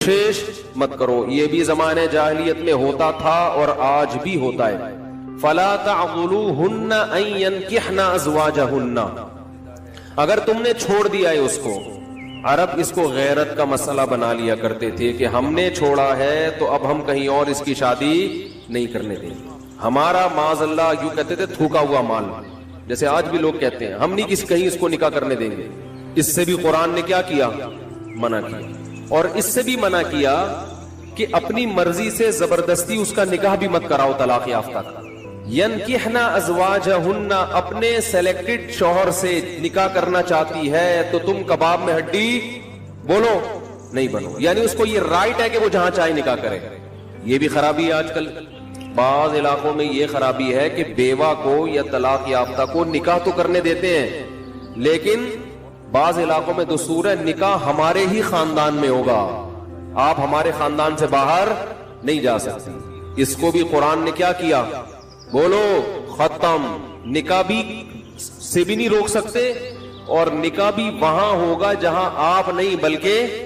کوشش مت کرو. یہ بھی زمانے جاہلیت میں ہوتا تھا اور آج بھی ہوتا ہے. فلا تعضلوهن ان ينكحن ازواجهن. اگر تم نے چھوڑ دیا ہے اس کو, عرب اس کو غیرت کا مسئلہ بنا لیا کرتے تھے کہ ہم نے چھوڑا ہے تو اب ہم کہیں اور اس کی شادی نہیں کرنے دیں. ہمارا معاذ اللہ یوں کہتے تھے تھوکا ہوا مال, جیسے آج بھی لوگ کہتے ہیں ہم نہیں کہیں اس کو نکاح کرنے دیں گے. اس سے بھی قرآن نے کیا کیا, منع کیا. اور اس سے بھی منع کیا کہ اپنی مرضی سے زبردستی اس کا نکاح بھی مت کراؤ طلاق یافتہ کا. ینکحن ازواجہن, اپنے سلیکٹڈ شوہر سے نکاح کرنا چاہتی ہے تو تم کباب میں ہڈی بولو نہیں بنو. یعنی اس کو یہ رائٹ ہے کہ وہ جہاں چاہے نکاح کرے. یہ بھی خرابی ہے آج کل. بعض علاقوں میں یہ خرابی ہے کہ بیوہ کو یا طلاق یافتہ کو نکاح تو کرنے دیتے ہیں, لیکن بعض علاقوں میں دستور ہے نکاح ہمارے ہی خاندان میں ہوگا, آپ ہمارے خاندان سے باہر نہیں جا سکتی. اس کو بھی قرآن نے کیا کیا, بولو ختم. نکاح بھی سے بھی نہیں روک سکتے, اور نکاح بھی وہاں ہوگا جہاں آپ نہیں بلکہ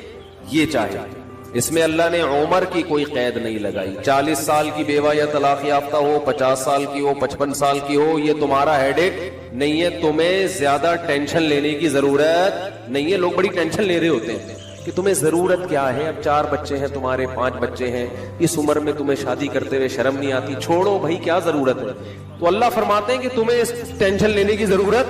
یہ چاہے. اس میں اللہ نے عمر کی کوئی قید نہیں لگائی. 40 سال کی بیوہ یا طلاق یافتہ ہو, 50 سال کی ہو, 55 سال کی ہو, یہ تمہارا ہیڈ ایک نہیں ہے. تمہیں زیادہ ٹینشن لینے کی ضرورت نہیں ہے. لوگ بڑی ٹینشن لے رہے ہوتے ہیں کہ تمہیں ضرورت کیا ہے, اب 4 بچے ہیں تمہارے, 5 بچے ہیں, اس عمر میں تمہیں شادی کرتے ہوئے شرم نہیں آتی. چھوڑو بھائی, کیا ضرورت ہے. تو اللہ فرماتے ہیں کہ تمہیں اس ٹینشن لینے کی ضرورت,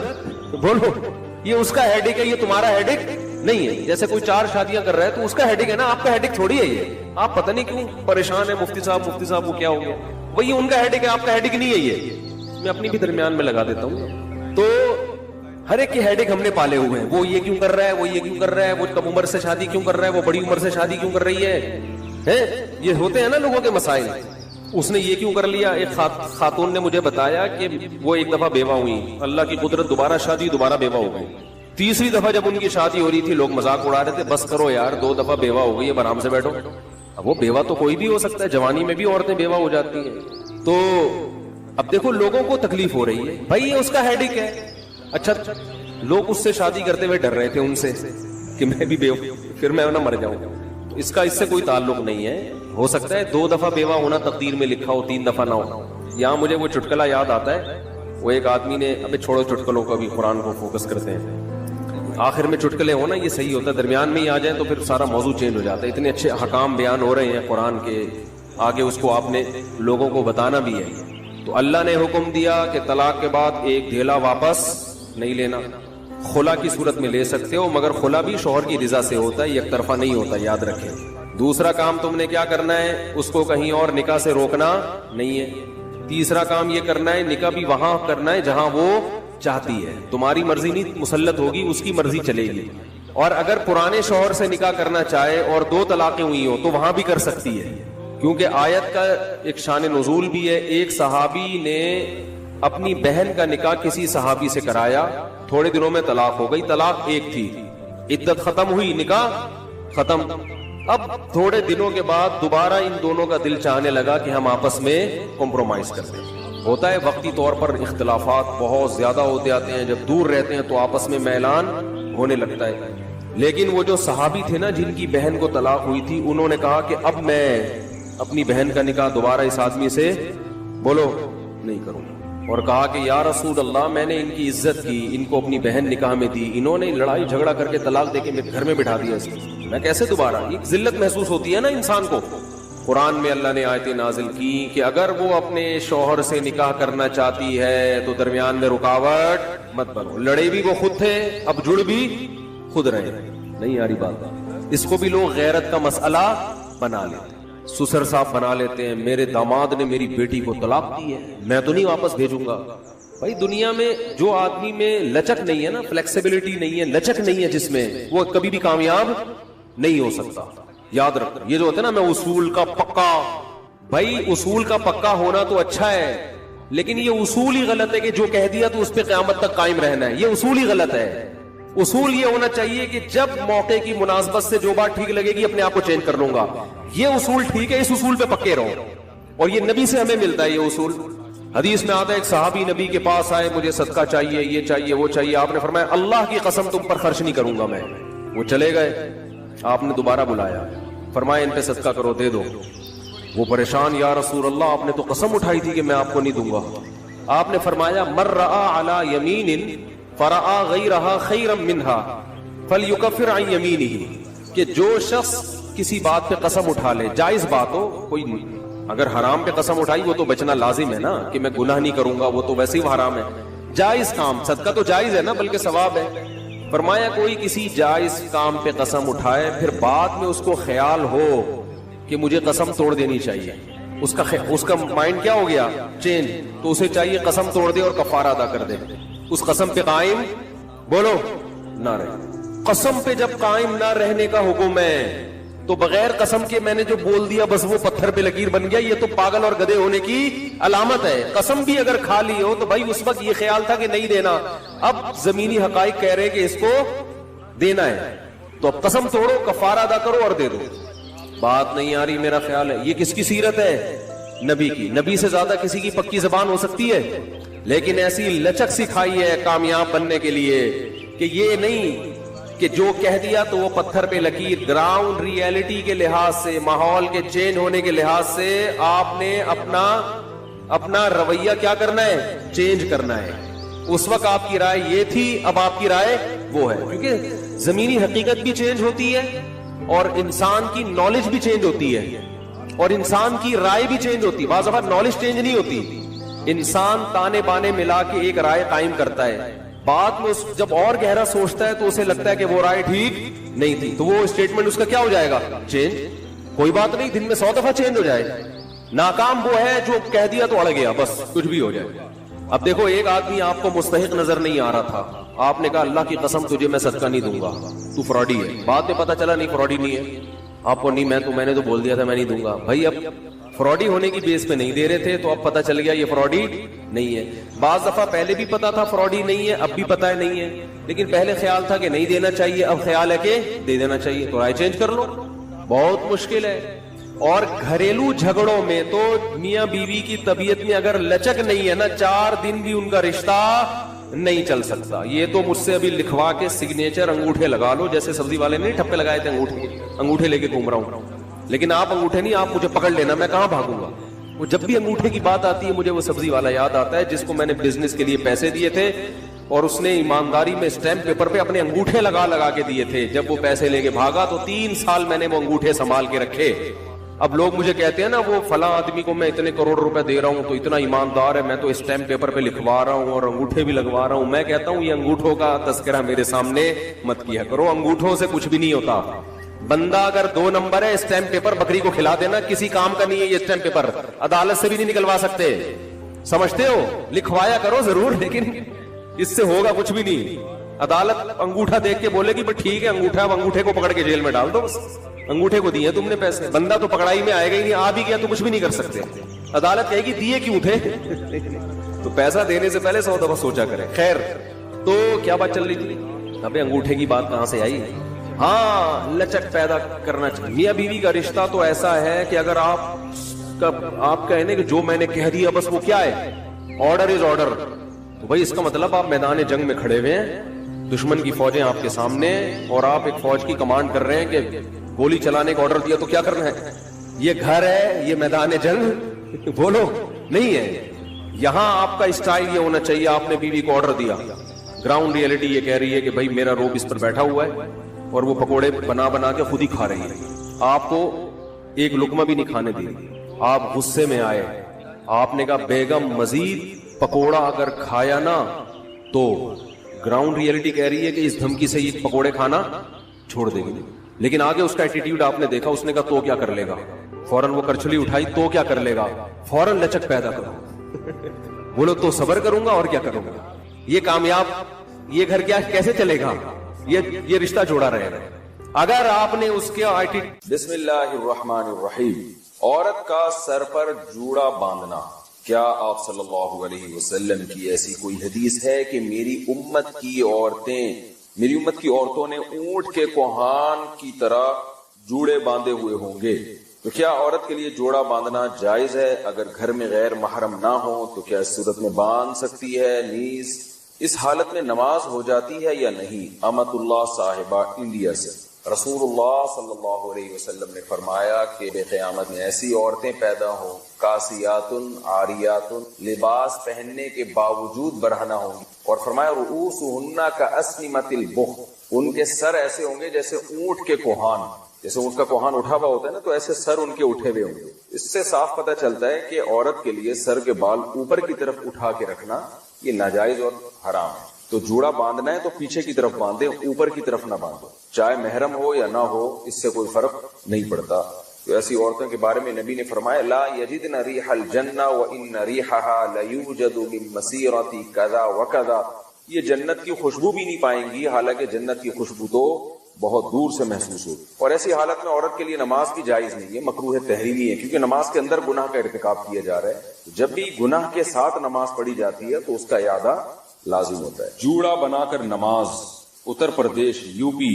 بولو یہ اس کا ہیڈ ایک ہے, یہ تمہارا ہیڈ ایک نہیں ہے. جیسے کوئی 4 شادیاں کر رہا ہے تو اس کا ہیڈ ایک ہے نا, آپ کا ہیڈ ایک تھوڑی ہے. یہ آپ پتہ نہیں کیوں پریشان ہے, مفتی صاحب کو کیا ہو گیا, وہی ان کا ہیڈ ایک ہے, آپ کا ہیڈ ایک نہیں ہے. یہ میں اپنی بھی درمیان میں لگا دیتا ہوں. تو ہر ایک کے ہیڈ ایک ہم نے پالے ہوئے ہیں. وہ یہ کیوں کر رہا ہے, وہ یہ کیوں کر رہا ہے, وہ کم عمر سے شادی کیوں کر رہا ہے, وہ بڑی عمر سے شادی کیوں کر رہی ہے. یہ ہوتے ہیں نا لوگوں کے مسائل. اس نے یہ کیوں کر لیا. ایک خاتون نے مجھے بتایا کہ وہ ایک دفعہ بیوہ ہوئی, اللہ کی قدرت دوبارہ شادی, دوبارہ بیوہ ہو گئی. تیسری دفعہ جب ان کی شادی ہو رہی تھی لوگ مذاق اڑا رہے تھے, بس کرو یار 2 دفعہ بیوہ ہو گئی, اب آرام سے بیٹھو. اب وہ بیوہ تو کوئی بھی ہو سکتا ہے, جوانی میں بھی عورتیں بیوہ ہو جاتی ہیں. تو اب دیکھو لوگوں کو تکلیف ہو رہی ہے, بھائی یہ اس کا ہیڈ ایک ہے. اچھا لوگ اس سے شادی کرتے ہوئے ڈر رہے تھے ان سے کہ میں بھی بیوہ, پھر میں نہ مر جاؤں. اس کا اس سے کوئی تعلق نہیں ہے. ہو سکتا ہے 2 دفعہ بیوہ ہونا تقدیر میں لکھا ہو, 3 دفعہ نہ ہو. یہاں مجھے وہ چٹکلا یاد آتا ہے, وہ ایک آدمی نے, ابھی چھوڑو چٹکلوں کو, بھی قرآن کو فوکس کرتے ہیں. آخر میں چٹکلے ہونا یہ صحیح ہوتا ہے, درمیان میں ہی آ جائیں تو پھر سارا موضوع چینج ہو جاتا ہے. اتنے اچھے احکام بیان ہو رہے ہیں قرآن کے, آگے اس کو آپ نے لوگوں کو بتانا بھی ہے. تو اللہ نے حکم دیا کہ طلاق کے بعد ایک دھیلا واپس نہیں لینا. خلا کی صورت میں لے سکتے ہو, مگر خلا بھی شوہر کی رضا سے ہوتا ہے, یک طرفہ نہیں ہوتا, یاد رکھیں. دوسرا کام تم نے کیا کرنا ہے, اس کو کہیں اور نکاح سے روکنا نہیں ہے. تیسرا کام یہ کرنا ہے, نکاح بھی وہاں کرنا ہے جہاں وہ چاہتی ہے. تمہاری مرضی نہیں مسلط ہوگی, اس کی مرضی چلے گی. اور اگر پرانے شوہر سے نکاح کرنا چاہے اور 2 طلاقیں ہوئی ہو تو وہاں بھی کر سکتی ہے, کیونکہ آیت کا ایک شان نزول بھی ہے. ایک صحابی نے اپنی بہن کا نکاح کسی صحابی سے کرایا, تھوڑے دنوں میں طلاق ہو گئی. طلاق ایک تھی, عدت ختم ہوئی, نکاح ختم. اب تھوڑے دنوں کے بعد دوبارہ ان دونوں کا دل چاہنے لگا کہ ہم آپس میں کمپرومائز کرتے ہیں. ہوتا ہے وقتی طور پر اختلافات بہت زیادہ ہوتے آتے ہیں, جب دور رہتے ہیں تو آپس میں میلان ہونے لگتا ہے. لیکن وہ جو صحابی تھے نا جن کی بہن کو طلاق ہوئی تھی, انہوں نے کہا کہ اب میں اپنی بہن کا نکاح دوبارہ اس آدمی سے بولو نہیں کروں. اور کہا کہ یا رسول اللہ, میں نے ان کی عزت کی, ان کو اپنی بہن نکاح میں دی, انہوں نے لڑائی جھگڑا کر کے طلاق دے کے گھر میں بٹھا دیا, میں کیسے دوبارہ. ایک ذلت محسوس ہوتی ہے نا انسان کو. قرآن میں اللہ نے آیتیں نازل کی کہ اگر وہ اپنے شوہر سے نکاح کرنا چاہتی ہے تو درمیان میں رکاوٹ مت بنو. لڑے بھی وہ خود تھے, اب جڑ بھی خود رہے. نہیں آ رہی بات. اس کو بھی لوگ غیرت کا مسئلہ بنا لیتے, سسر صاحب بنا لیتے ہیں. میرے داماد نے میری بیٹی کو طلاق دی ہے, میں تو نہیں واپس بھیجوں گا. بھائی دنیا میں جو آدمی میں لچک نہیں ہے نا, فلیکسیبلٹی نہیں ہے, لچک نہیں ہے جس میں, وہ کبھی بھی کامیاب نہیں ہو سکتا. یاد رکھ, یہ جو ہوتا ہے نا میں اصول کا پکا, بھائی اصول کا پکا ہونا تو اچھا ہے, لیکن یہ اصول ہی غلط ہے کہ جو کہہ دیا تو اس پہ قیامت تک قائم رہنا ہے. یہ اصول ہی غلط ہے. اصول یہ ہونا چاہیے کہ جب موقع کی مناسبت سے جو بات ٹھیک لگے گی اپنے آپ کو چینج کر لوں گا. یہ اصول ٹھیک ہے, اس اصول پہ پکے رہو. اور یہ نبی سے ہمیں ملتا ہے یہ اصول. حدیث میں آتا ہے ایک صحابی نبی کے پاس آئے, مجھے صدقہ چاہیے, یہ چاہیے, وہ چاہیے. آپ نے فرمایا اللہ کی قسم تم پر خرچ نہیں کروں گا میں. وہ چلے گئے, آپ نے دوبارہ بلایا, فرمایا ان پہ صدقہ کرو، دے دو۔ وہ پریشان، یا رسول اللہ آپ نے تو قسم اٹھائی تھی کہ میں آپ کو نہیں دوں گا۔ آپ نے فرمایا من رأى على يمين فرأى غيرها خيرا منها فليكفر عن يمينه، کہ جو شخص کسی بات پہ قسم اٹھا لے، جائز بات ہو، کوئی اگر حرام پہ قسم اٹھائی وہ تو بچنا لازم ہے نا، کہ میں گناہ نہیں کروں گا، وہ تو ویسے ہی حرام ہے۔ جائز کام، صدقہ تو جائز ہے نا، بلکہ ثواب ہے۔ فرمایا کوئی کسی جائز کام پہ قسم اٹھائے، پھر بعد میں اس کو خیال ہو کہ مجھے قسم توڑ دینی چاہیے، اس کا مائنڈ کیا ہو گیا؟ چینج، تو اسے چاہیے قسم توڑ دے اور کفارہ ادا کر دے، اس قسم پہ قائم بولو نہ رہے۔ قسم پہ جب قائم نہ رہنے کا حکم ہے تو بغیر قسم کے میں نے جو بول دیا بس وہ پتھر پہ لکیر بن گیا، یہ تو پاگل اور گدھے ہونے کی علامت ہے۔ قسم بھی اگر کھا لی ہو تو بھائی اس وقت یہ خیال تھا کہ نہیں دینا، اب زمینی حقائق کہہ رہے کہ اس کو دینا ہے، تو اب قسم توڑو، کفارہ ادا کرو اور دے دو۔ بات نہیں آ رہی میرا خیال ہے؟ یہ کس کی سیرت ہے؟ نبی کی۔ نبی سے زیادہ کسی کی پکی زبان ہو سکتی ہے؟ لیکن ایسی لچک سکھائی ہے کامیاب بننے کے لیے کہ یہ نہیں کہ جو کہہ دیا تو وہ پتھر پہ لکیر۔ گراؤنڈ ریئلٹی کے لحاظ سے، ماحول کے چینج ہونے کے لحاظ سے آپ نے اپنا رویہ کیا کرنا ہے؟ چینج کرنا ہے۔ اس وقت آپ کی رائے یہ تھی، اب آپ کی رائے وہ ہے، کیونکہ زمینی حقیقت بھی چینج ہوتی ہے اور انسان کی نالج بھی چینج ہوتی ہے اور انسان کی رائے بھی چینج ہوتی ہے۔ بعض دفعہ نالج چینج نہیں ہوتی، انسان تانے بانے ملا کے ایک رائے قائم کرتا ہے، بعد میں جب اور گہرا سوچتا ہے تو اسے لگتا ہے کہ وہ رائے ٹھیک نہیں تھی، تو وہ اسٹیٹمنٹ اس کا کیا ہو جائے گا؟ چینج۔ کوئی بات نہیں، دن میں 100 دفعہ چینج ہو جائے۔ ناکام وہ ہے جو کہہ دیا تو اڑ گیا، بس کچھ بھی ہو جائے۔ اب دیکھو ایک آدمی آپ کو مستحق نظر نہیں آ رہا تھا، آپ نے کہا اللہ کی قسم تجھے میں صدقہ نہیں دوں گا، تو فراڈی ہے۔ بعد میں پتا چلا نہیں فراڈی نہیں ہے، آپ کو نہیں، میں نے تو بول دیا تھا میں نہیں دوں گا۔ بھائی اب فراڈی ہونے کی بیس پہ نہیں دے رہے تھے تو اب پتا چل گیا یہ فراڈی نہیں ہے۔ بعض دفعہ پہلے بھی پتا تھا فراڈی نہیں ہے، اب بھی پتا ہے نہیں ہے، لیکن پہلے خیال تھا کہ نہیں دینا چاہیے، اب خیال ہے کہ دے دینا چاہیے، تو رائے چینج کر لو۔ بہت مشکل ہے۔ اور گھریلو جھگڑوں میں تو میاں بیوی کی طبیعت میں اگر لچک نہیں ہے نا، 4 دن بھی ان کا رشتہ نہیں چل سکتا۔ یہ تو مجھ سے ابھی لکھوا کے سگنیچر انگوٹھے لگا لو، جیسے سبزی والے نے ٹھپے لگائے تھے انگوٹھے لے کے گھوم رہا ہوں، لیکن آپ انگوٹھے نہیں، آپ مجھے پکڑ لینا، میں کہاں بھاگوں گا۔ وہ جب بھی انگوٹھے کی بات آتی ہے مجھے وہ سبزی والا یاد آتا ہے جس کو میں نے بزنس کے لیے پیسے دیے تھے اور اس نے ایمانداری میں اسٹیمپ پیپر پہ اپنے انگوٹھے لگا کے دیے تھے۔ جب وہ پیسے لے کے بھاگا تو 3 سال میں نے وہ انگوٹھے سنبھال کے رکھے۔ اب لوگ مجھے کہتے ہیں نا وہ فلاں آدمی کو میں اتنے کروڑ روپے دے رہا ہوں تو اتنا ایماندار ہے، میں تو اسٹیمپ پیپر پہ لکھوا رہا ہوں اور انگوٹھے بھی لگوا رہا ہوں۔ میں کہتا ہوں یہ انگوٹھوں کا تذکرہ میرے سامنے مت کیا کرو، انگوٹھوں سے کچھ بھی نہیں ہوتا۔ بندہ اگر 2 نمبر ہے، اسٹیمپ پیپر بکری کو کھلا دینا، کسی کام کا نہیں ہے یہ اسٹیمپ پیپر، عدالت سے بھی نہیں نکلوا سکتے، سمجھتے ہو؟ لکھوایا کرو ضرور لیکن اس سے ہوگا کچھ بھی نہیں۔ عدالت انگوٹھا دیکھ کے بولے گی بٹ ٹھیک ہے انگوٹھا، اب انگوٹھے کو پکڑ کے جیل میں ڈال دو، بس انگوٹھے کو دیے تم نے پیسے، بندہ تو پکڑائی میں آئے گا ہی نہیں، آ بھی گیا تو کچھ بھی نہیں کر سکتے۔ عدالت کہے گی دیے کیوں تھے؟ تو پیسہ دینے سے پہلے 100 دفعہ سوچا کرے۔ خیر، تو کیا بات چل رہی تھی؟ ابے انگوٹھے کی بات کہاں سے آئی؟ ہاں، لچک پیدا کرنا چاہیے۔ میاں بیوی کا رشتہ تو ایسا ہے کہ اگر آپ کہنے کہ جو میں نے کہہ دیا بس وہ کیا ہے، آرڈر از آرڈر، تو بھائی اس کا مطلب آپ میدان جنگ میں کھڑے ہوئے ہیں، دشمن کی فوجیں آپ کے سامنے اور آپ ایک فوج کی کمانڈ کر رہے ہیں کہ گولی چلانے کا آرڈر دیا تو کیا کرنا ہے؟ یہ گھر ہے، یہ میدان جنگ بولو نہیں ہے۔ یہاں آپ کا اسٹائل یہ ہونا چاہیے، آپ نے بیوی کو آرڈر دیا، گراؤنڈ ریئلٹی یہ کہہ رہی ہے کہ بھائی میرا روب اس پر بیٹھا ہوا ہے اور وہ پکوڑے بنا کے خود ہی کھا رہی ہے، آپ کو ایک لقمہ بھی نہیں کھانے دی، آپ غصے میں آئے، آپ نے کہا بیگم مزید پکوڑا اگر کھایا نا تو گراؤنڈ ریئلٹی کہہ رہی ہے کہ اس دھمکی سے یہ پکوڑے کھانا چھوڑ دے گی، لیکن آگے اس کا ایٹیٹیوڈ آپ نے دیکھا، اس نے کہا تو کیا کر لے گا، فوراً وہ کرچلی اٹھائی، تو کیا کر لے گا، فوراً لچک پیدا کرو، بولو تو صبر کروں گا اور کیا کروں گا، یہ کامیاب، یہ گھر کیا کیسے چلے گا، یہ رشتہ جوڑا رہے گا اگر آپ نے اس کے بسم اللہ الرحمن الرحیم۔ عورت کا سر پر جوڑا باندھنا، کیا آپ صلی اللہ علیہ وسلم کی ایسی کوئی حدیث ہے کہ میری امت کی عورتوں نے اونٹ کے کوہان کی طرح جوڑے باندھے ہوئے ہوں گے؟ تو کیا عورت کے لیے جوڑا باندھنا جائز ہے؟ اگر گھر میں غیر محرم نہ ہو تو کیا اس صورت میں باندھ سکتی ہے؟ نیز اس حالت میں نماز ہو جاتی ہے یا نہیں؟ امت اللہ صاحبہ انڈیا سے۔ رسول اللہ صلی اللہ علیہ وسلم نے فرمایا کہ قیامت میں ایسی عورتیں پیدا ہوں کاسیات عاریات، لباس پہننے کے باوجود برہنہ ہوں گی، اور فرمایا رؤوسہن کاسنمۃ البخت، ان کے سر ایسے ہوں گے جیسے اونٹ کے کوہان، جیسے اونٹ کا کوہان اٹھا ہوا ہوتا ہے نا، تو ایسے سر ان کے اٹھے ہوئے ہوں گے۔ اس سے صاف پتہ چلتا ہے کہ عورت کے لیے سر کے بال اوپر کی طرف اٹھا کے رکھنا یہ ناجائز اور حرام ہے۔ تو جوڑا باندھنا ہے تو پیچھے کی طرف باندھے، اوپر کی طرف نہ باندھو، چاہے محرم ہو یا نہ ہو، اس سے کوئی فرق نہیں پڑتا۔ تو ایسی عورتوں کے بارے میں نبی نے فرمایا لا یجدن ریح الجنہ وان ریحها لیوجد من مسیرۃ کذا وکذا، یہ جنت کی خوشبو بھی نہیں پائیں گی، حالانکہ جنت کی خوشبو تو بہت دور سے محسوس ہو۔ اور ایسی حالت میں عورت کے لیے نماز بھی جائز نہیں ہے، مکروہ تحریمی ہے، کیونکہ نماز کے اندر گناہ کا ارتکاب کیا جا رہا ہے۔ جب بھی گناہ کے ساتھ نماز پڑھی جاتی ہے تو اس کا اعادہ لازم ہوتا ہے۔ جوڑا بنا کر نماز، اتر پردیش یو پی،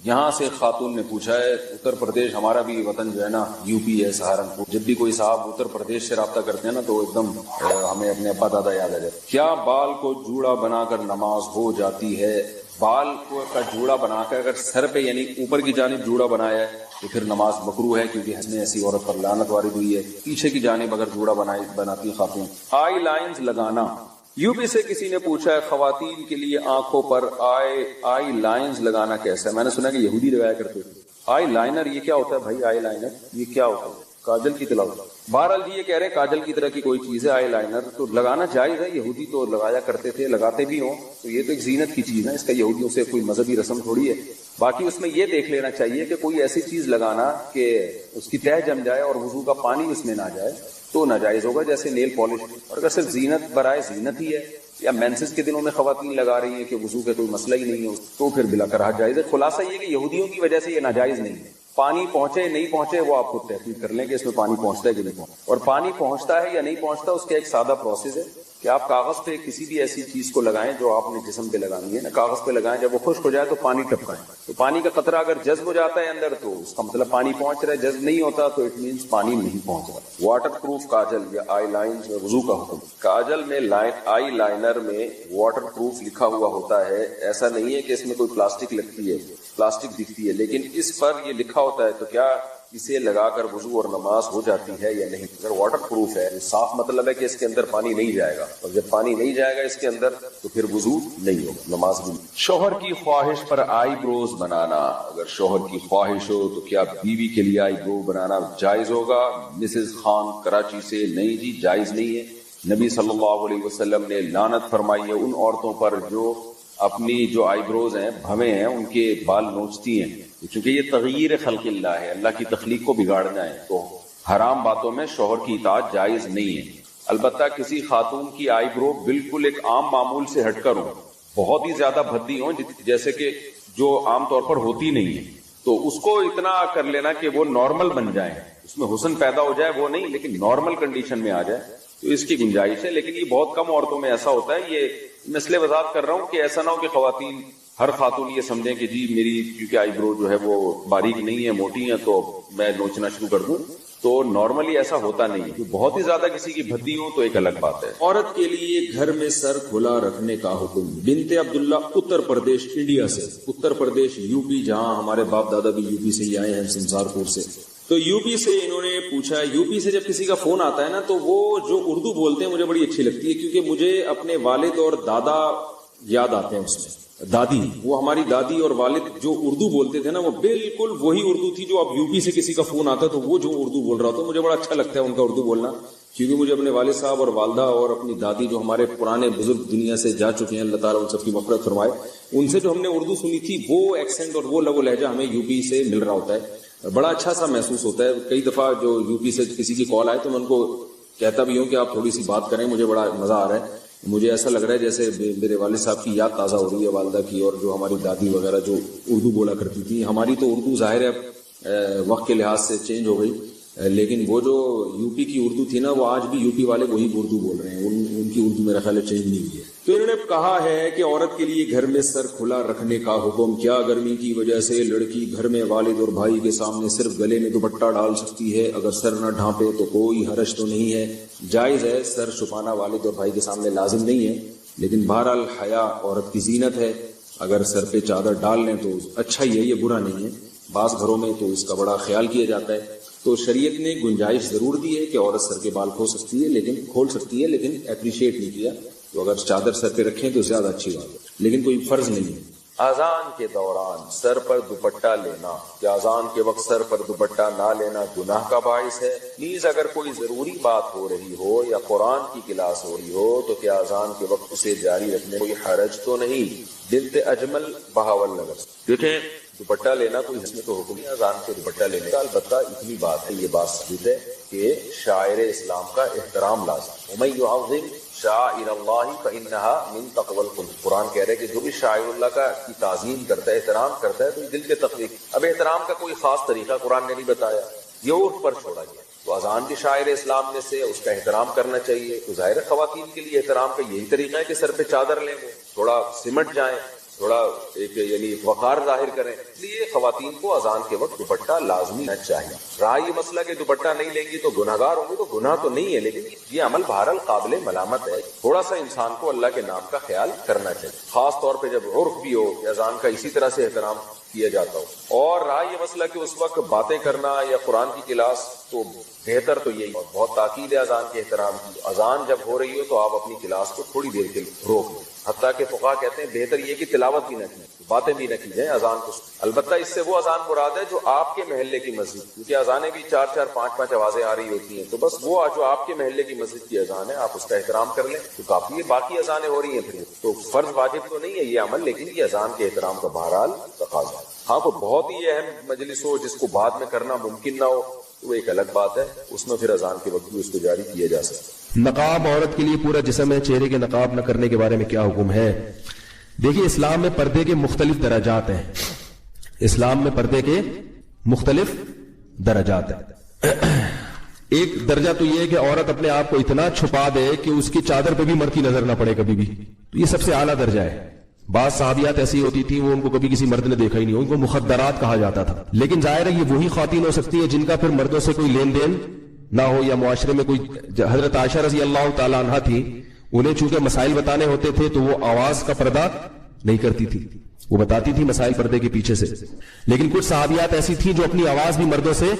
یہاں سے خاتون نے پوچھا ہے، اتر پردیش ہمارا بھی وطن جو ہے نا یو پی ہے، سہارنپور، جب بھی کوئی صاحب اتر پردیش سے رابطہ کرتے ہیں نا تو ایک دم ہمیں اپنے ابا دادا یاد آ جاتے۔ کیا بال کو جوڑا بنا کر نماز ہو جاتی ہے؟ بال کا جوڑا بنا کر اگر سر پہ یعنی اوپر کی جانب جوڑا بنایا ہے تو پھر نماز مکروہ ہے، کیونکہ ہم نے ایسی عورت پر لعنت وارد ہوئی ہے۔ پیچھے کی جانب اگر جوڑا بناتی ہے خاتون۔ آئی لائنز لگانا، یو پی سے کسی نے پوچھا ہے خواتین کے لیے آنکھوں پر آئی لائنز لگانا کیسا ہے؟ میں نے سنا کہ یہودی لگایا کرتے تھے۔ آئی لائنر یہ کیا ہوتا ہے بھائی؟ آئی لائنر یہ کیا ہوتا ہے؟ کاجل کی طرح ہوتا ہے۔ بہرحال جی یہ کہہ رہے ہیں کاجل کی طرح کی کوئی چیز ہے آئی لائنر، تو لگانا جائز ہے، یہودی تو لگایا کرتے تھے، لگاتے بھی ہوں، تو یہ تو ایک زینت کی چیز ہے، اس کا یہودیوں سے کوئی مذہبی رسم تھوڑی ہے۔ باقی اس میں یہ دیکھ لینا چاہیے کہ کوئی ایسی چیز لگانا کہ اس کی تہ جم جائے اور وضو کا پانی اس میں نہ جائے تو ناجائز ہوگا، جیسے نیل پالش۔ اور اگر صرف زینت برائے زینت ہی ہے یا مینسز کے دنوں میں خواتین لگا رہی ہیں کہ وضو کا کوئی مسئلہ ہی نہیں ہے تو پھر بلا کراہت جائز ہے۔ خلاصہ یہ کہ یہودیوں کی وجہ سے یہ ناجائز نہیں ہے۔ پانی پہنچے نہیں پہنچے وہ آپ خود تحقیق کر لیں کہ اس میں پانی پہنچتا ہے کہ نہیں پہنچتا، اور پانی پہنچتا ہے یا نہیں پہنچتا اس کا ایک سادہ پروسیس ہے کہ آپ کاغذ پہ کسی بھی ایسی چیز کو لگائیں جو آپ نے جسم پہ لگانی ہے نا، کاغذ پہ لگائیں، جب وہ خشک ہو جائے تو پانی ٹپکائیں، تو پانی کا قطرہ اگر جذب ہو جاتا ہے اندر تو اس کا مطلب پانی پہنچ رہا ہے، جذب نہیں ہوتا تو اٹ مینس پانی نہیں پہنچ رہا۔ واٹر پروف کاجل یا آئی لائنز میں وضو کا حکم۔ کاجل میں آئی لائنر میں واٹر پروف لکھا ہوا ہوتا ہے، ایسا نہیں ہے کہ اس میں کوئی پلاسٹک لگتی ہے، پلاسٹک دکھتی ہے، لیکن اس پر یہ لکھا ہوتا ہے، تو کیا اسے لگا کر وضو اور نماز ہو جاتی ہے یا نہیں؟ اگر واٹر پروف ہے صاف مطلب ہے کہ اس کے اندر پانی نہیں جائے گا، اور جب پانی نہیں جائے گا اس کے اندر تو پھر وضو نہیں ہوگا، نماز بھی نہیں۔ شوہر کی خواہش پر آئی بروز بنانا، اگر شوہر کی خواہش ہو تو کیا بیوی کے لیے آئی برو بنانا جائز ہوگا؟ مسز خان کراچی سے، نہیں جی جائز نہیں ہے۔ نبی صلی اللہ علیہ وسلم نے لعنت فرمائی ہے ان عورتوں پر جو اپنی جو آئی بروز ہیں، بھویں ہیں، ان کے بال نوچتی ہیں، چونکہ یہ تغییر خلق اللہ ہے، اللہ کی تخلیق کو بگاڑنا ہے، تو حرام باتوں میں شوہر کی اطاعت جائز نہیں ہے۔ البتہ کسی خاتون کی آئی برو بالکل ایک عام معمول سے ہٹ کر ہو، بہت ہی زیادہ بھدی ہوں جیسے کہ جو عام طور پر ہوتی نہیں ہے، تو اس کو اتنا کر لینا کہ وہ نارمل بن جائیں، اس میں حسن پیدا ہو جائے وہ نہیں، لیکن نارمل کنڈیشن میں آ جائے تو اس کی گنجائش ہے، لیکن یہ بہت کم عورتوں میں ایسا ہوتا ہے۔ یہ میں اس لیے وضاحت کر رہا ہوں کہ ایسا نہ ہو کہ خواتین ہر خاتون یہ سمجھیں کہ جی میری کیونکہ آئی برو جو ہے وہ باریک نہیں ہے، موٹی ہے، تو میں نوچنا شروع کر دوں، تو نارملی ایسا ہوتا نہیں ہے۔ بہت ہی زیادہ کسی کی بھدی ہو تو ایک الگ بات ہے۔ عورت کے لیے گھر میں سر کھلا رکھنے کا حکم۔ بنت عبداللہ اتر پردیش انڈیا سے، اتر پردیش یو پی، جہاں ہمارے باپ دادا بھی یو پی سے ہی آئے ہیں، سمسار پور سے، تو یو پی سے انہوں نے پوچھا، یو پی سے جب کسی کا فون آتا ہے نا تو وہ جو اردو بولتے ہیں مجھے بڑی اچھی لگتی ہے، کیونکہ مجھے اپنے والد اور دادا یاد آتے ہیں اس میں، دادی، وہ ہماری دادی اور والد جو اردو بولتے تھے نا وہ بالکل وہی اردو تھی جو اب یو پی سے کسی کا فون آتا ہے تو وہ جو اردو بول رہا تھا مجھے بڑا اچھا لگتا ہے ان کا اردو بولنا، کیونکہ مجھے اپنے والد صاحب اور والدہ اور اپنی دادی جو ہمارے پرانے بزرگ دنیا سے جا چکے ہیں، اللہ تعالیٰ ان سب کی مغفرت فرمائے، ان سے جو ہم نے اردو سنی تھی وہ ایکسنٹ اور وہ لب و لہجہ ہمیں یو پی سے مل رہا ہوتا ہے، بڑا اچھا سا محسوس ہوتا ہے۔ کئی دفعہ جو یو پی سے کسی کی کال آئے تو میں ان کو کہتا بھی ہوں کہ آپ تھوڑی سی بات کریں، مجھے بڑا مزہ آ رہا ہے، مجھے ایسا لگ رہا ہے جیسے میرے والد صاحب کی یاد تازہ ہو رہی ہے، والدہ کی، اور جو ہماری دادی وغیرہ جو اردو بولا کرتی تھی۔ ہماری تو اردو ظاہر ہے وقت کے لحاظ سے چینج ہو گئی، لیکن وہ جو یو پی کی اردو تھی نا وہ آج بھی یو پی والے وہی اردو بول رہے ہیں، ان کی اردو میرا خیال ہے چینج نہیں ہوئی ہے۔ تو انہوں نے کہا ہے کہ عورت کے لیے گھر میں سر کھلا رکھنے کا حکم۔ کیا گرمی کی وجہ سے لڑکی گھر میں والد اور بھائی کے سامنے صرف گلے میں دوپٹہ ڈال سکتی ہے؟ اگر سر نہ ڈھانپے تو کوئی حرج تو نہیں ہے؟ جائز ہے، سر چھپانا والد اور بھائی کے سامنے لازم نہیں ہے، لیکن بہرحال حیا عورت کی زینت ہے، اگر سر پہ چادر ڈال لیں تو اچھا ہی ہے، یہ برا نہیں ہے، بعض گھروں میں تو اس کا بڑا خیال کیا جاتا ہے. تو شریعت نے گنجائش ضرور دی ہے کہ عورت سر کے بال کھول سکتی ہے لیکن اپریشیٹ نہیں کیا. تو اگر چادر سر پہ رکھیں تو زیادہ اچھی بات ہے, لیکن کوئی فرض نہیں ہے. اذان کے دوران سر پر دوپٹہ لینا, کیا اذان کے وقت سر پر دوپٹہ نہ لینا گناہ کا باعث ہے؟ نیز اگر کوئی ضروری بات ہو رہی ہو یا قرآن کی کلاس ہو رہی ہو تو کیا اذان کے وقت اسے جاری رکھنے کوئی حرج تو نہیں؟ بنت اجمل بہاول نگر. دیکھیں, دوپٹہ لینا کوئی اس میں تو حکم نہیں اذان کے دوپٹہ لینے کا. البتہ اتنی بات ہے, یہ بات ثابت ہے کہ شاعر اسلام کا احترام لازم. وَمَن يُعَظِّمْ شَعَائِرَ اللَّهِ فَإِنَّهَا مِن تَقْوَى الْقُلُوبِ. قرآن کہہ رہے کہ جو بھی شاعر اللہ کی تعظیم کرتا ہے, احترام کرتا ہے, تو یہ دل کے تقوی. اب احترام کا کوئی خاص طریقہ قرآن نے نہیں بتایا, یہ عرف پر چھوڑا گیا. تو اذان کے شاعر اسلام میں سے اس کا احترام کرنا چاہیے. تو ظاہر خواتین کے لیے احترام کا یہی طریقہ ہے کہ سر پہ چادر لیں, تھوڑا سمٹ جائیں, تھوڑا ایک یعنی وقار ظاہر کریں. اس لیے خواتین کو اذان کے وقت دوپٹہ لازمی نہ چاہیے. رہا یہ مسئلہ کہ دوپٹہ نہیں لیں گی تو گناہگار ہوں گی, تو گناہ تو نہیں ہے, لیکن یہ عمل بہرحال قابل ملامت ہے. تھوڑا سا انسان کو اللہ کے نام کا خیال کرنا چاہیے, خاص طور پہ جب عرف بھی ہو کہ اذان کا اسی طرح سے احترام کیا جاتا ہو. اور رہا یہ مسئلہ کہ اس وقت باتیں کرنا یا قرآن کی کلاس, تو بہتر تو یہی, بہت تاکید ہے اذان کے احترام کی. اذان جب ہو رہی ہو تو آپ اپنی کلاس کو تھوڑی دیر کے لیے روک لیں. حتیٰ کہ فقہا کہتے ہیں بہتر یہ کہ تلاوت بھی نہ کی, باتیں بھی نہ کی جائیں اذان کو. البتہ اس سے وہ اذان مراد ہے جو آپ کے محلے کی مسجد, کیونکہ اذانیں بھی 4-4 5-5 آوازیں آ رہی ہوتی ہیں, تو بس وہ جو آپ کے محلے کی مسجد کی اذان ہے آپ اس کا احترام کر لیں تو کافی ہے. باقی اذانیں ہو رہی ہیں پھر تو فرض واجب تو نہیں ہے یہ عمل, لیکن یہ اذان کے احترام کا بہرحال تقاضا ہے. ہاں, کوئی بہت ہی اہم مجلس ہو جس کو بعد میں کرنا ممکن نہ ہو, وہ ایک الگ بات ہے, اس میں پھر اذان کے وقت بھی اس کو جاری کیا جا سکتا ہے. نقاب عورت کے لیے پورا جسم ہے, چہرے کے نقاب نہ کرنے کے بارے میں کیا حکم ہے؟ دیکھیے, اسلام میں پردے کے مختلف درجات ہیں. اسلام میں پردے کے مختلف درجات ہیں. ایک درجہ تو یہ ہے کہ عورت اپنے آپ کو اتنا چھپا دے کہ اس کی چادر پہ بھی مرد کی نظر نہ پڑے کبھی بھی, تو یہ سب سے اعلیٰ درجہ ہے. بعض صحابیات ایسی ہوتی تھی وہ ان کو کبھی کسی مرد نے دیکھا ہی نہیں, ان کو مخدرات کہا جاتا تھا. لیکن ظاہر ہے یہ وہی خواتین ہو سکتی ہیں جن کا پھر مردوں سے کوئی لین دین نہ ہو, یا معاشرے میں کوئی. حضرت عائشہ رضی اللہ تعالی عنہا تھی, انہیں چونکہ مسائل بتانے ہوتے تھے تو وہ آواز کا پردہ نہیں کرتی تھی, وہ بتاتی تھی مسائل پردے کے پیچھے سے. لیکن کچھ صحابیات ایسی تھیں جو اپنی آواز بھی مردوں سے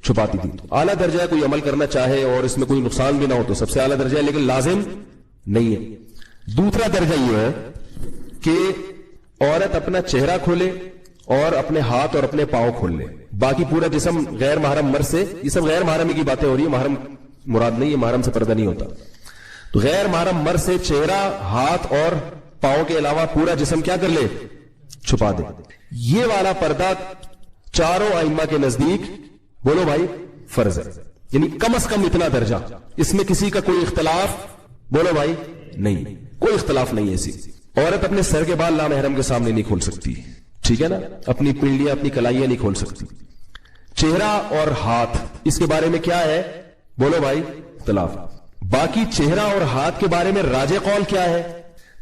چھپاتی تھی. اعلیٰ درجہ ہے, کوئی عمل کرنا چاہے اور اس میں کوئی نقصان بھی نہ ہو تو سب سے اعلیٰ درجہ ہے, لیکن لازم نہیں ہے. دوسرا درجہ یہ ہے کہ عورت اپنا چہرہ کھولے اور اپنے ہاتھ اور اپنے پاؤں کھول لے, باقی پورا جسم غیر محرم مرد سے. یہ سب غیر محرم کی باتیں ہو رہی ہیں, محرم مراد نہیں ہے, محرم سے پردہ نہیں ہوتا. تو غیر محرم مرد سے چہرہ, ہاتھ اور پاؤں کے علاوہ پورا جسم کیا کر لے, چھپا دے. یہ والا پردہ چاروں ائمہ کے نزدیک بولو بھائی فرض ہے, یعنی کم از کم اتنا درجہ. اس میں کسی کا کوئی اختلاف بولو بھائی نہیں, کوئی اختلاف نہیں ہے. ایسی عورت اپنے سر کے بال نامحرم کے سامنے نہیں کھول سکتی, ٹھیک ہے نا, اپنی پنڈلیاں اپنی کلائیاں نہیں کھول سکتی. چہرہ اور ہاتھ, اس کے بارے میں کیا ہے بولو بھائی اختلاف. باقی چہرہ اور ہاتھ کے بارے میں راجح قول کیا ہے؟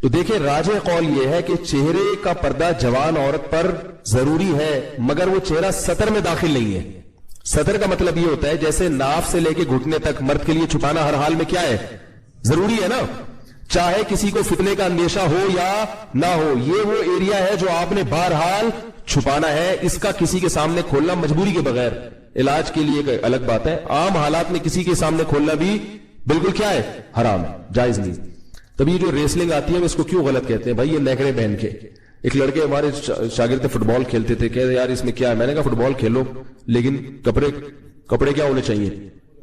تو دیکھیں, راجح قول یہ ہے کہ چہرے کا پردہ جوان عورت پر ضروری ہے, مگر وہ چہرہ سطر میں داخل نہیں ہے. سطر کا مطلب یہ ہوتا ہے جیسے ناف سے لے کے گھٹنے تک مرد کے لیے چھپانا ہر حال میں کیا ہے, ضروری ہے نا, چاہے کسی کو فتنے کا اندیشہ ہو یا نہ ہو. یہ وہ ایریا ہے جو آپ نے بہرحال چھپانا ہے, اس کا کسی کے سامنے کھولنا مجبوری کے بغیر, علاج کے لیے ایک الگ بات ہے, عام حالات میں کسی کے سامنے کھولنا بھی بالکل کیا ہے, حرام ہے, جائز نہیں. تبھی جو ریسلنگ آتی ہے اس کو کیوں غلط کہتے ہیں بھائی, یہ نیکڑے پہن کے. ایک لڑکے ہمارے شاگرد فٹ بال کھیلتے تھے, کہتے یار اس میں کیا ہے, میں نے کہا فٹ بال کھیلو لیکن کپڑے کیا ہونے چاہیے,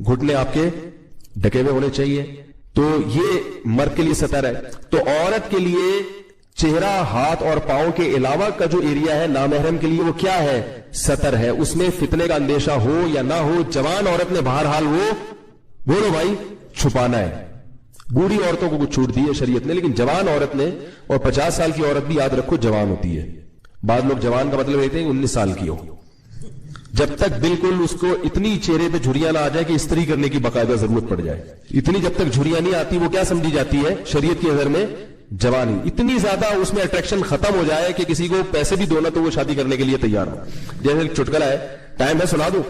گھٹنے آپ کے ڈھکے ہوئے ہونے چاہیے. تو یہ مرد کے لیے سطر ہے. تو عورت کے لیے چہرہ, ہاتھ اور پاؤں کے علاوہ کا جو ایریا ہے نامحرم کے لیے وہ کیا ہے, سطر ہے. اس میں فتنے کا اندیشہ ہو یا نہ ہو, جوان عورت نے بہرحال وہ بولو بھائی چھپانا ہے. بوڑھی عورتوں کو کچھ چھوٹ دی ہے شریعت نے, لیکن جوان عورت نے, اور 50 سال کی عورت بھی یاد رکھو جوان ہوتی ہے. بعض لوگ جوان کا مطلب لیتے ہیں کہ 19 سال کی ہو, جب تک بالکل اس کو اتنی چہرے پہ جھریاں نہ آ جائے کہ استری کرنے کی باقاعدہ ضرورت پڑ جائے, اتنی جب تک جھریاں نہیں آتی وہ کیا سمجھی جاتی ہے شریعت کی نظر میں جوانی. اتنی زیادہ اس میں اٹریکشن ختم ہو جائے کہ کسی کو پیسے بھی دونا تو وہ شادی کرنے کے لیے تیار ہو. جیسے ایک چٹکلا ہے, ٹائم ہے سنا دوں.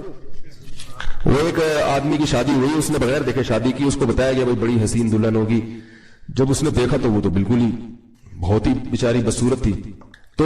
وہ ایک آدمی کی شادی ہوئی, اس نے بغیر دیکھے شادی کی, اس کو بتایا گیا بھائی بڑی حسین دلہن ہوگی. جب اس نے دیکھا تو وہ تو بالکل ہی بہت ہی بیچاری بدصورت تھی. تو